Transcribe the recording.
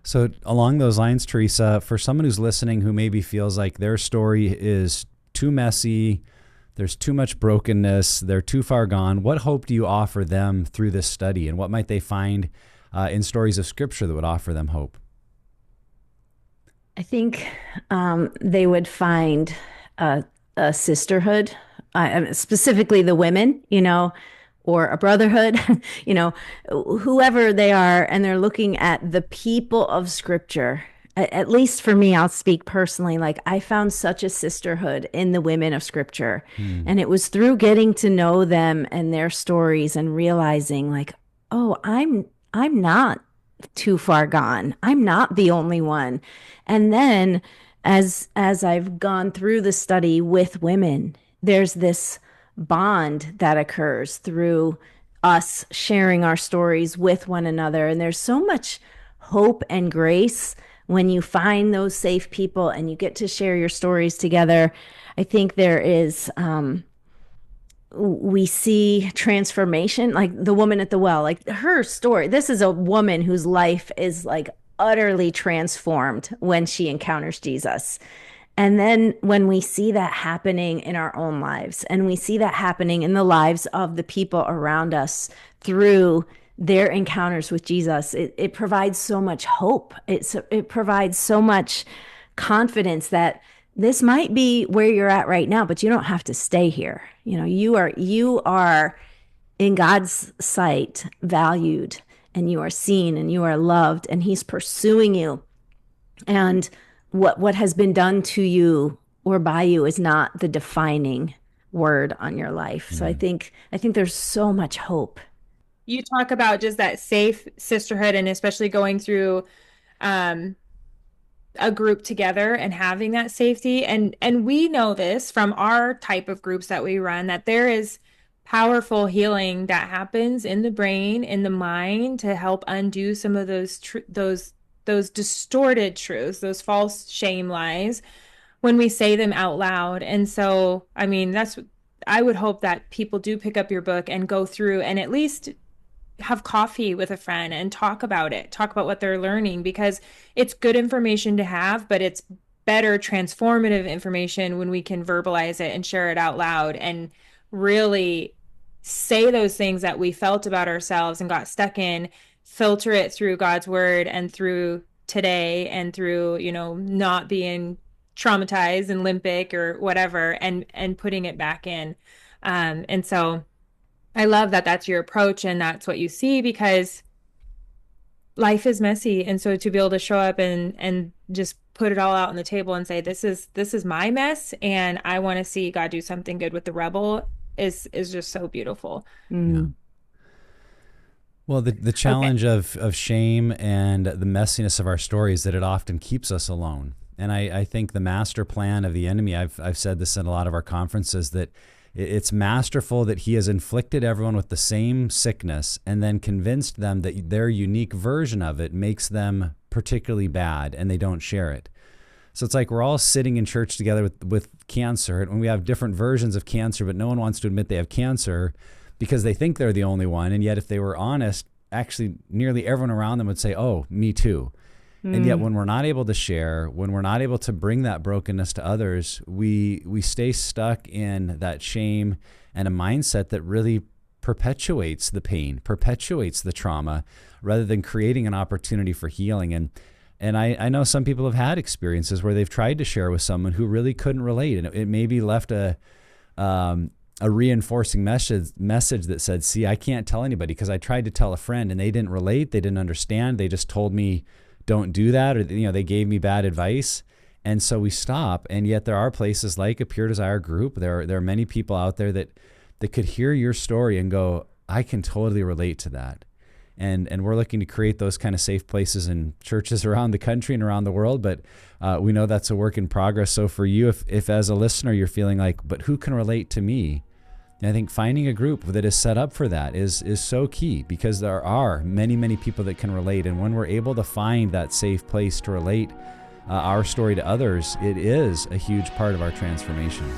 So along those lines, Teresa, for someone who's listening who maybe feels like their story is too messy, there's too much brokenness, they're too far gone, what hope do you offer them through this study? And what might they find in stories of Scripture that would offer them hope? I think they would find a sisterhood, specifically the women, or a brotherhood, you know, whoever they are, and they're looking at the people of Scripture. At least for me, I'll speak personally. Like I found such a sisterhood in the women of Scripture, Hmm. and it was through getting to know them and their stories and realizing, like, oh, I'm not too far gone. I'm not the only one. And then as I've gone through the study with women, there's this bond that occurs through us sharing our stories with one another. And there's so much hope and grace when you find those safe people and you get to share your stories together. I think there is we see transformation, like the woman at the well, like her story. This is a woman whose life is like utterly transformed when she encounters Jesus. And then when we see that happening in our own lives and we see that happening in the lives of the people around us through their encounters with Jesus, it provides so much hope. It provides so much confidence that this might be where you're at right now, but you don't have to stay here. You are in God's sight valued, and you are seen, and you are loved, and He's pursuing you. And what has been done to you or by you is not the defining word on your life. So I Hmm. think I think there's so much hope. You talk about just that safe sisterhood and especially going through um, a group together and having that safety. And we know this from our type of groups that we run, that there is powerful healing that happens in the brain, in the mind, to help undo some of those distorted truths, those false shame lies when we say them out loud. And so, I mean, that's I would hope that people do pick up your book and go through and at least have coffee with a friend and talk about it, talk about what they're learning, because it's good information to have, but it's better transformative information when we can verbalize it and share it out loud and really say those things that we felt about ourselves and got stuck in, filter it through God's word and through today and through, not being traumatized and limbic or whatever, and putting it back in. And so I love that that's your approach and that's what you see, because life is messy. And so to be able to show up and just put it all out on the table and say, this is my mess and I want to see God do something good with the rebel is just so beautiful. Yeah. Mm. Well, the Okay. challenge of shame and the messiness of our story is that it often keeps us alone. And I think the master plan of the enemy, I've said this in a lot of our conferences, that it's masterful that he has inflicted everyone with the same sickness and then convinced them that their unique version of it makes them particularly bad and they don't share it. So it's like we're all sitting in church together with cancer, and we have different versions of cancer, but no one wants to admit they have cancer because they think they're the only one. And yet if they were honest, actually nearly everyone around them would say, oh, me too. And yet Mm. when we're not able to share, when we're not able to bring that brokenness to others, we stay stuck in that shame and a mindset that really perpetuates the pain, perpetuates the trauma, rather than creating an opportunity for healing. And I know some people have had experiences where they've tried to share with someone who really couldn't relate. And it maybe left a reinforcing message that said, see, I can't tell anybody because I tried to tell a friend and they didn't relate. They didn't understand. They just told me, don't do that. Or, they gave me bad advice. And so we stop. And yet there are places like a Pure Desire group. There are many people out there that could hear your story and go, I can totally relate to that. And we're looking to create those kind of safe places in churches around the country and around the world. But we know that's a work in progress. So for you, if as a listener, you're feeling like, but who can relate to me? And I think finding a group that is set up for that is so key, because there are many, many people that can relate. And when we're able to find that safe place to relate our story to others, it is a huge part of our transformation.